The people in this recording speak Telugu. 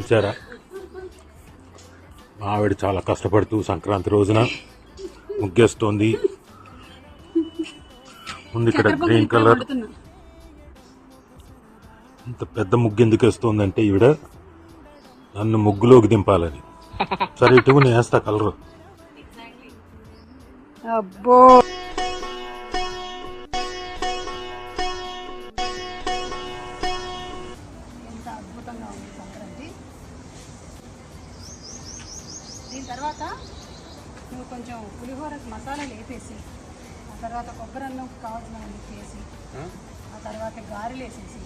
చూసారా, మా ఆవిడ చాలా కష్టపడుతూ సంక్రాంతి రోజున ముగ్గేస్తోంది. ముందు ఇక్కడ గ్రీన్ కలర్, ఇంత పెద్ద ముగ్గు ఎందుకు వేస్తోందంటే ఈవిడ నన్ను ముగ్గులోకి దింపాలని. సరే ఇటు నేను వేస్తా కలరు. అబ్బో ఎంత అద్భుతంగా ఉంది సంక్రాంతి. దీని తర్వాత నువ్వు కొంచెం పులిహోరకు మసాలాలు వేపేసి, ఆ తర్వాత కొబ్బరి అన్నం కావాల్సిన వేసి, ఆ తర్వాత గారెలు వేసేసి